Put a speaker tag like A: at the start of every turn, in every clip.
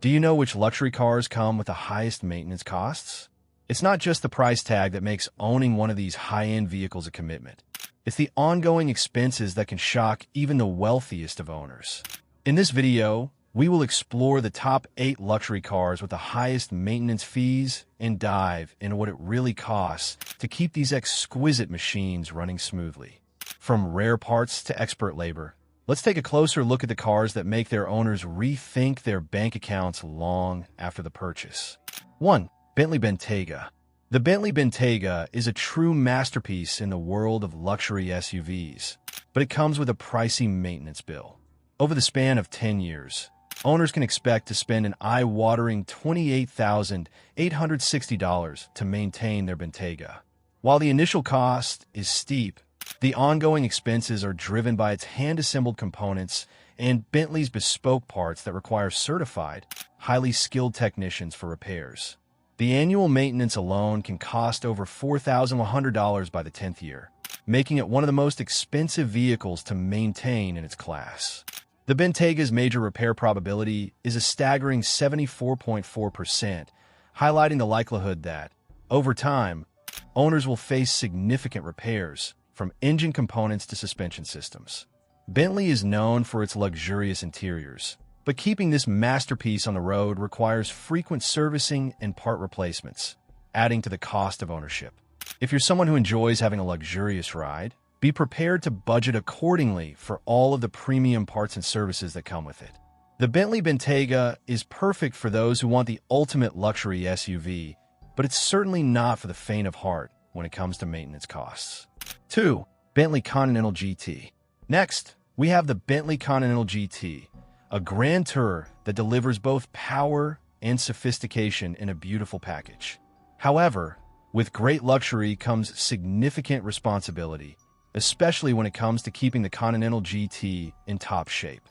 A: Do you know which luxury cars come with the highest maintenance costs? It's not just the price tag that makes owning one of these high-end vehicles a commitment. It's the ongoing expenses that can shock even the wealthiest of owners. In this video, we will explore the top 8 luxury cars with the highest maintenance fees and dive into what it really costs to keep these exquisite machines running smoothly. From rare parts to expert labor, let's take a closer look at the cars that make their owners rethink their bank accounts long after the purchase. 1. Bentley Bentayga. The Bentley Bentayga is a true masterpiece in the world of luxury SUVs, but it comes with a pricey maintenance bill. Over the span of 10 years, owners can expect to spend an eye-watering $28,860 to maintain their Bentayga. While the initial cost is steep, the ongoing expenses are driven by its hand-assembled components and Bentley's bespoke parts that require certified, highly skilled technicians for repairs. The annual maintenance alone can cost over $4,100 by the 10th year, making it one of the most expensive vehicles to maintain in its class. The Bentayga's major repair probability is a staggering 74.4%, highlighting the likelihood that, over time, owners will face significant repairs, from engine components to suspension systems. Bentley is known for its luxurious interiors, but keeping this masterpiece on the road requires frequent servicing and part replacements, adding to the cost of ownership. If you're someone who enjoys having a luxurious ride, be prepared to budget accordingly for all of the premium parts and services that come with it. The Bentley Bentayga is perfect for those who want the ultimate luxury SUV, but it's certainly not for the faint of heart when it comes to maintenance costs. 2. Bentley Continental GT. Next, we have the Bentley Continental GT, a grand tour that delivers both power and sophistication in a beautiful package. However, with great luxury comes significant responsibility, especially when it comes to keeping the Continental GT in top shape.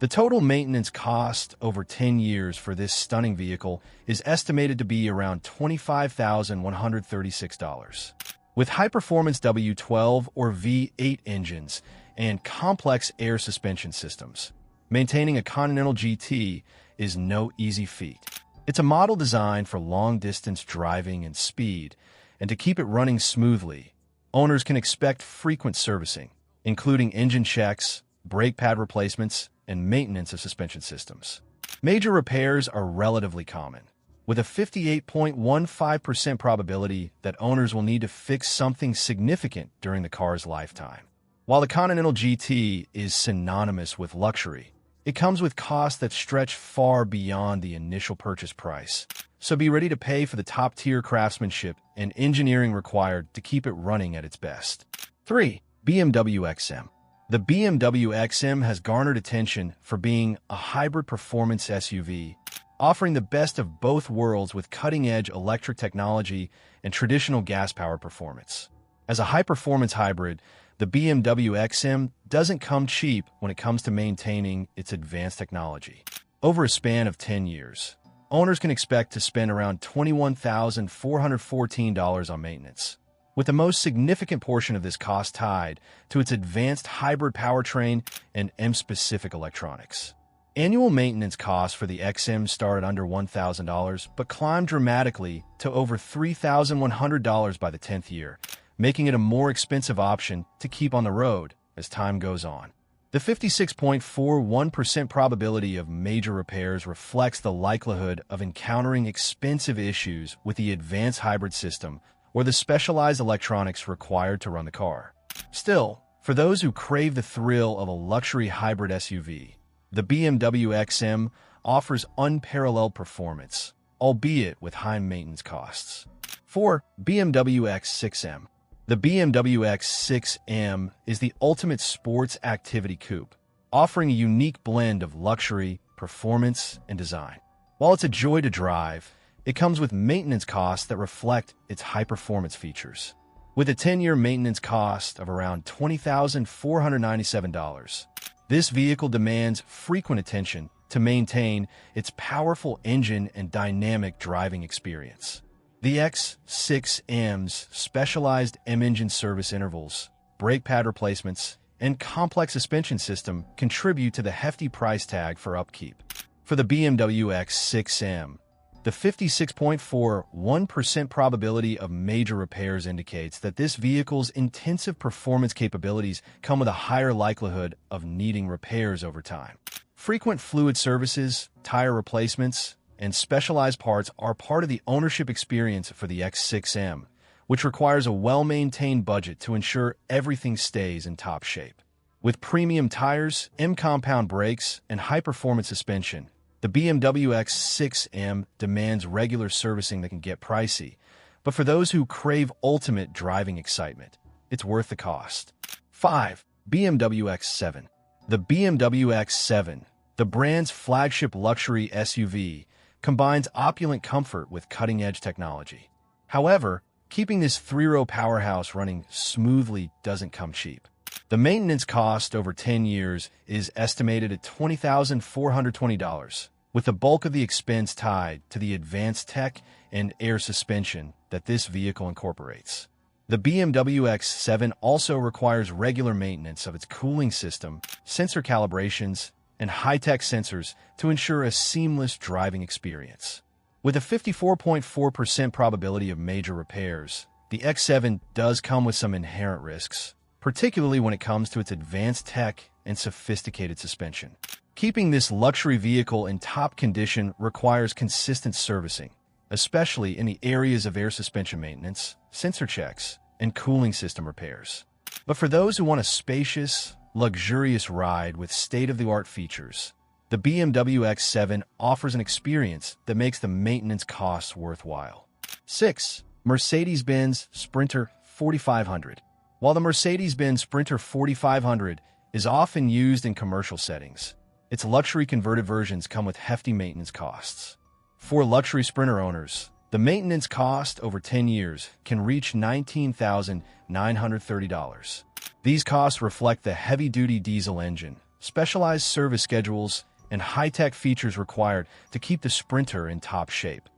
A: The total maintenance cost over 10 years for this stunning vehicle is estimated to be around $25,136. With high-performance W12 or V8 engines and complex air suspension systems, maintaining a Continental GT is no easy feat. It's a model designed for long-distance driving and speed, and to keep it running smoothly, owners can expect frequent servicing, including engine checks, brake pad replacements, and maintenance of suspension systems. Major repairs are relatively common, with a 58.15% probability that owners will need to fix something significant during the car's lifetime. While the Continental GT is synonymous with luxury, it comes with costs that stretch far beyond the initial purchase price. So be ready to pay for the top-tier craftsmanship and engineering required to keep it running at its best. 3. BMW XM. The BMW XM has garnered attention for being a hybrid performance SUV, offering the best of both worlds with cutting-edge electric technology and traditional gas-powered performance. As a high-performance hybrid, the BMW XM doesn't come cheap when it comes to maintaining its advanced technology. Over a span of 10 years, owners can expect to spend around $21,414 on maintenance, with the most significant portion of this cost tied to its advanced hybrid powertrain and M-specific electronics. Annual maintenance costs for the XM start at under $1,000 but climb dramatically to over $3,100 by the 10th year, making it a more expensive option to keep on the road as time goes on. The 56.41% probability of major repairs reflects the likelihood of encountering expensive issues with the advanced hybrid system or the specialized electronics required to run the car. Still, for those who crave the thrill of a luxury hybrid SUV, the BMW XM offers unparalleled performance, albeit with high maintenance costs. 4. BMW X6M. The BMW X6M is the ultimate sports activity coupe, offering a unique blend of luxury, performance, and design. While it's a joy to drive, it comes with maintenance costs that reflect its high-performance features. With a 10-year maintenance cost of around $20,497, this vehicle demands frequent attention to maintain its powerful engine and dynamic driving experience. The X6M's specialized M-engine service intervals, brake pad replacements, and complex suspension system contribute to the hefty price tag for upkeep. For the BMW X6M, the 56.41% probability of major repairs indicates that this vehicle's intensive performance capabilities come with a higher likelihood of needing repairs over time. Frequent fluid services, tire replacements, and specialized parts are part of the ownership experience for the X6M, which requires a well-maintained budget to ensure everything stays in top shape. With premium tires, M-compound brakes, and high-performance suspension, the BMW X6M demands regular servicing that can get pricey, but for those who crave ultimate driving excitement, it's worth the cost. 5. BMW X7. The BMW X7, the brand's flagship luxury SUV, combines opulent comfort with cutting-edge technology. However, keeping this three-row powerhouse running smoothly doesn't come cheap. The maintenance cost over 10 years is estimated at $20,420, with the bulk of the expense tied to the advanced tech and air suspension that this vehicle incorporates. The BMW X7 also requires regular maintenance of its cooling system, sensor calibrations, and high-tech sensors to ensure a seamless driving experience. With a 54.4% probability of major repairs, the X7 does come with some inherent risks, particularly when it comes to its advanced tech and sophisticated suspension. Keeping this luxury vehicle in top condition requires consistent servicing, especially in the areas of air suspension maintenance, sensor checks, and cooling system repairs. But for those who want a spacious, luxurious ride with state-of-the-art features, the BMW X7 offers an experience that makes the maintenance costs worthwhile. 6. Mercedes-Benz Sprinter 4500. While the Mercedes-Benz Sprinter 4500 is often used in commercial settings, its luxury converted versions come with hefty maintenance costs. For luxury Sprinter owners, the maintenance cost over 10 years can reach $19,930. These costs reflect the heavy-duty diesel engine, specialized service schedules, and high-tech features required to keep the Sprinter in top shape,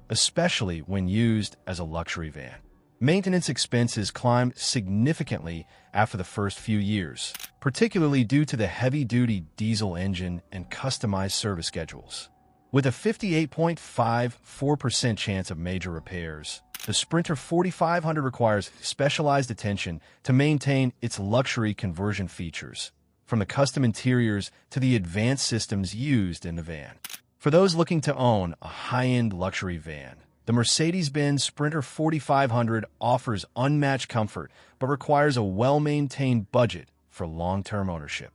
A: especially when used as a luxury van. Maintenance expenses climb significantly after the first few years, particularly due to the heavy-duty diesel engine and customized service schedules. With a 58.54% chance of major repairs, the Sprinter 4500 requires specialized attention to maintain its luxury conversion features, from the custom interiors to the advanced systems used in the van. For those looking to own a high-end luxury van, the Mercedes-Benz Sprinter 4500 offers unmatched comfort but requires a well-maintained budget for long-term ownership.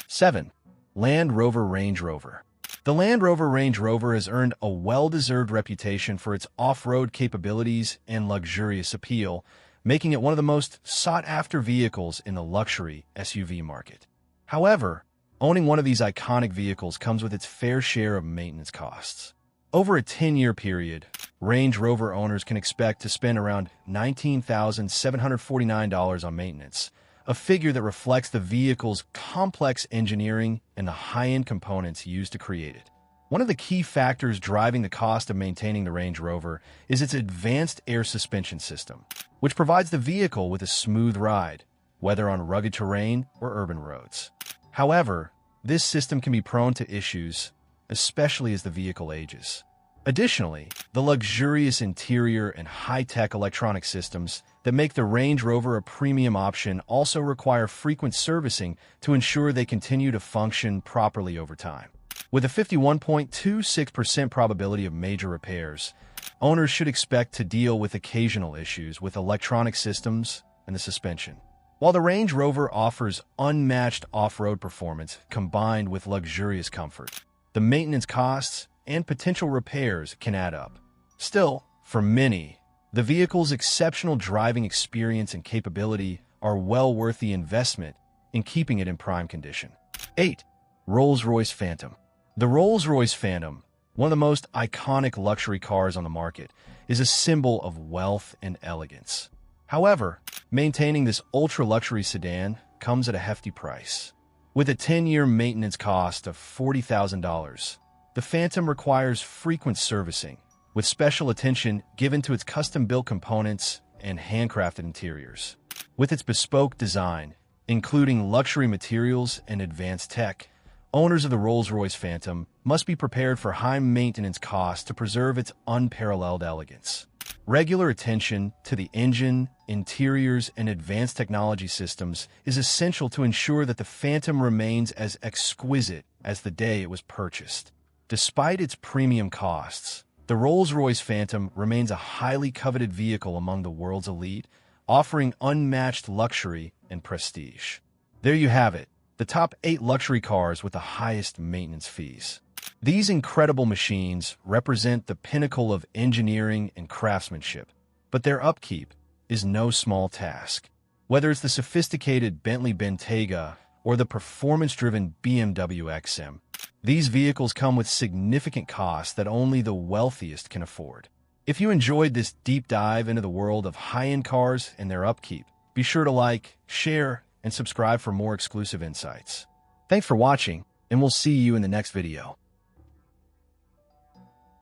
A: 7. Land Rover Range Rover. The Land Rover Range Rover has earned a well-deserved reputation for its off-road capabilities and luxurious appeal, making it one of the most sought-after vehicles in the luxury SUV market. However, owning one of these iconic vehicles comes with its fair share of maintenance costs. Over a 10-year period, Range Rover owners can expect to spend around $19,749 on maintenance, a figure that reflects the vehicle's complex engineering and the high-end components used to create it. One of the key factors driving the cost of maintaining the Range Rover is its advanced air suspension system, which provides the vehicle with a smooth ride, whether on rugged terrain or urban roads. However, this system can be prone to issues, especially as the vehicle ages. Additionally, the luxurious interior and high-tech electronic systems that make the Range Rover a premium option also require frequent servicing to ensure they continue to function properly over time. With a 51.26% probability of major repairs, owners should expect to deal with occasional issues with electronic systems and the suspension. While the Range Rover offers unmatched off-road performance combined with luxurious comfort, the maintenance costs and potential repairs can add up. Still, for many, the vehicle's exceptional driving experience and capability are well worth the investment in keeping it in prime condition. 8. Rolls-Royce Phantom. The Rolls-Royce Phantom, one of the most iconic luxury cars on the market, is a symbol of wealth and elegance. However, maintaining this ultra-luxury sedan comes at a hefty price. With a 10-year maintenance cost of $40,000, the Phantom requires frequent servicing, with special attention given to its custom-built components and handcrafted interiors. With its bespoke design, including luxury materials and advanced tech, owners of the Rolls-Royce Phantom must be prepared for high maintenance costs to preserve its unparalleled elegance. Regular attention to the engine, interiors, and advanced technology systems is essential to ensure that the Phantom remains as exquisite as the day it was purchased. Despite its premium costs, the Rolls-Royce Phantom remains a highly coveted vehicle among the world's elite, offering unmatched luxury and prestige. There you have it, the top 8 luxury cars with the highest maintenance fees. These incredible machines represent the pinnacle of engineering and craftsmanship, but their upkeep is no small task. Whether it's the sophisticated Bentley Bentayga or the performance-driven BMW XM, these vehicles come with significant costs that only the wealthiest can afford. If you enjoyed this deep dive into the world of high-end cars and their upkeep, be sure to like, share, and subscribe for more exclusive insights. Thanks for watching, and we'll see you in the next video.